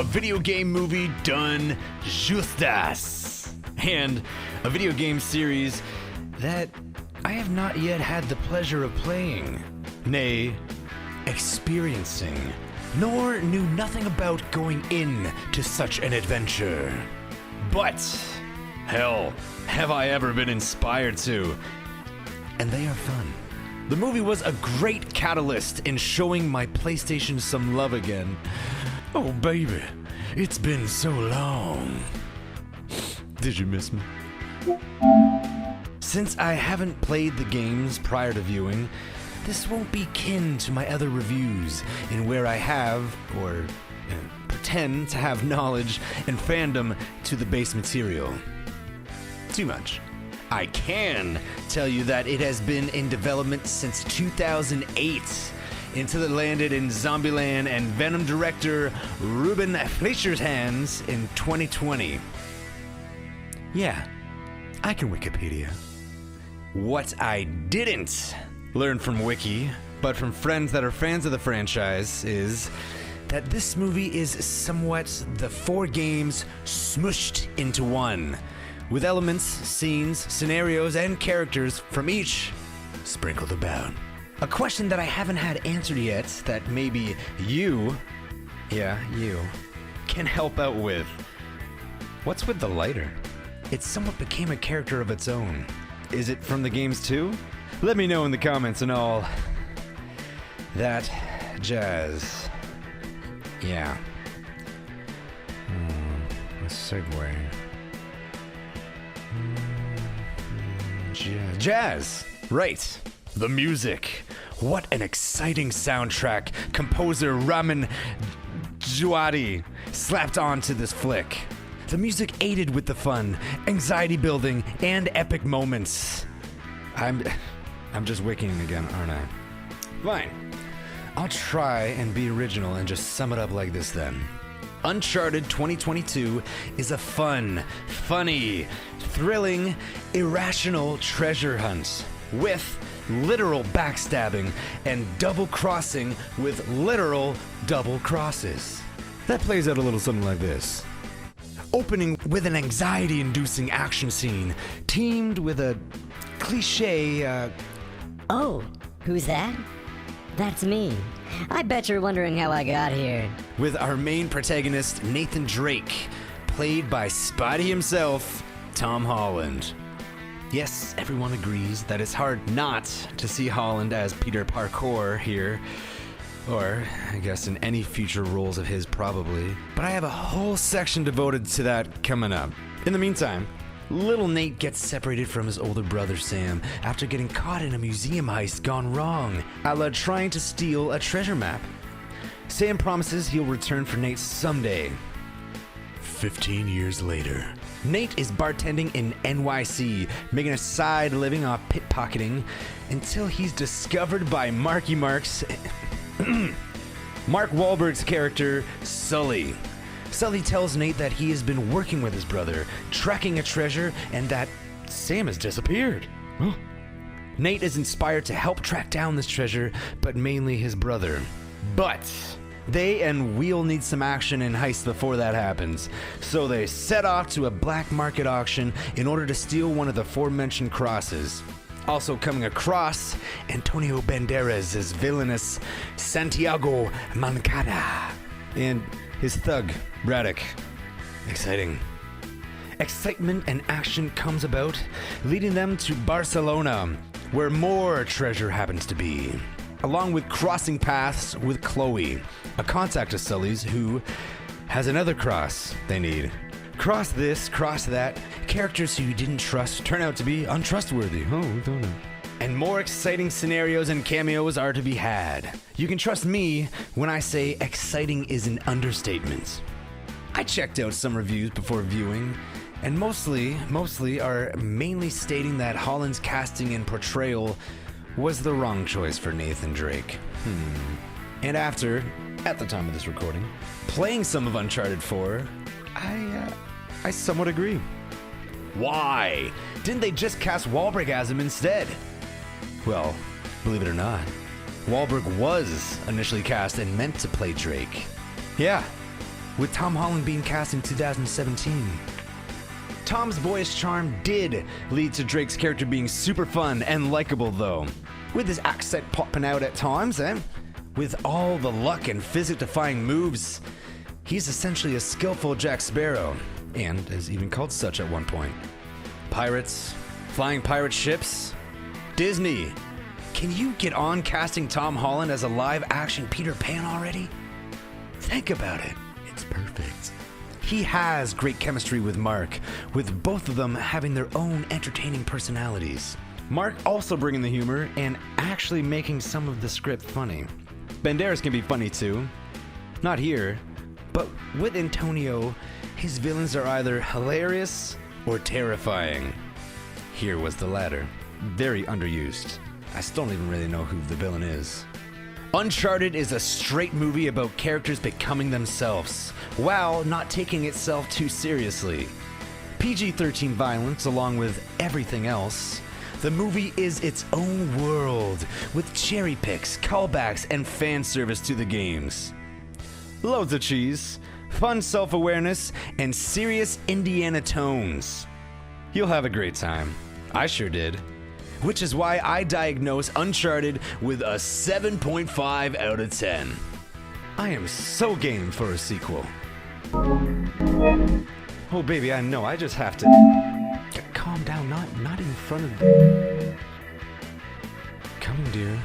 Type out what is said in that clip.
video game movie done justas, and a video game series that I have not yet had the pleasure of playing, nay, experiencing, nor knew nothing about going in to such an adventure. But, hell, have I ever been inspired to? And they are fun. The movie was a great catalyst in showing my PlayStation some love again. Oh baby, it's been so long. Did you miss me? Since I haven't played the games prior to viewing, this won't be kin to my other reviews in where I have, or pretend to have knowledge and fandom to the base material. Too much. I can tell you that it has been in development since 2008 until it landed in Zombieland and Venom director Ruben Fleischer's hands in 2020. Yeah, I can Wikipedia. What I didn't learn from Wiki, but from friends that are fans of the franchise, is that this movie is somewhat the 4 games smushed into one, with elements, scenes, scenarios, and characters from each sprinkled about. A question that I haven't had answered yet that maybe you can help out with. What's with the lighter? It somewhat became a character of its own. Is it from the games too? Let me know in the comments and all that jazz. Yeah. A segue. Jazz. Right. The music. What an exciting soundtrack composer Ramin Djawadi slapped onto this flick. The music aided with the fun, anxiety building, and epic moments. I'm just wikiing again, aren't I? Fine. I'll try and be original and just sum it up like this then. Uncharted 2022 is a fun, funny, thrilling, irrational treasure hunt with literal backstabbing and double crossing with literal double crosses. That plays out a little something like this. Opening with an anxiety-inducing action scene, teamed with a cliche, Oh, who's that? That's me. I bet you're wondering how I got here. With our main protagonist, Nathan Drake, played by Spotty himself, Tom Holland. Yes, everyone agrees that it's hard not to see Holland as Peter Parkour here. Or, I guess in any future roles of his probably. But I have a whole section devoted to that coming up. In the meantime, little Nate gets separated from his older brother Sam after getting caught in a museum heist gone wrong, a la trying to steal a treasure map. Sam promises he'll return for Nate someday. 15 years later, Nate is bartending in NYC, making a side living off pickpocketing until he's discovered by Marky Mark's Mark Wahlberg's character, Sully. Sully tells Nate that he has been working with his brother, tracking a treasure, and that Sam has disappeared. Nate is inspired to help track down this treasure, but mainly his brother. But they and Wheel need some action and heist before that happens, so they set off to a black market auction in order to steal one of the aforementioned crosses. Also coming across, Antonio Banderas' villainous Santiago Mancada and his thug, Braddock. Exciting. Excitement and action comes about, leading them to Barcelona, where more treasure happens to be, along with crossing paths with Chloe, a contact of Sully's who has another cross they need. Cross this, cross that. Characters who you didn't trust turn out to be untrustworthy. Oh, we don't know. And more exciting scenarios and cameos are to be had. You can trust me when I say exciting is an understatement. I checked out some reviews before viewing, and mostly are mainly stating that Holland's casting and portrayal was the wrong choice for Nathan Drake. And after, at the time of this recording, playing some of Uncharted 4, I somewhat agree. Why didn't they just cast Wahlberg as him instead? Well, believe it or not, Wahlberg was initially cast and meant to play Drake. Yeah, with Tom Holland being cast in 2017. Tom's boyish charm did lead to Drake's character being super fun and likable though, with his accent popping out at times, With all the luck and physics-defying moves, he's essentially a skillful Jack Sparrow, and is even called such at one point. Pirates, flying pirate ships, Disney. Can you get on casting Tom Holland as a live-action Peter Pan already? Think about it. It's perfect. He has great chemistry with Mark, with both of them having their own entertaining personalities. Mark also bringing the humor and actually making some of the script funny. Banderas can be funny too. Not here, but with Antonio, his villains are either hilarious or terrifying. Here was the latter. Very underused. I still don't even really know who the villain is. Uncharted is a straight movie about characters becoming themselves, while not taking itself too seriously. PG-13 violence along with everything else. The movie is its own world, with cherry picks, callbacks, and fan service to the games. Loads of cheese, fun self-awareness, and serious Indiana tones. You'll have a great time. I sure did. Which is why I diagnose Uncharted with a 7.5 out of 10. I am so game for a sequel. Oh baby, I know, I just have to... Calm down, not in front of... Come, dear.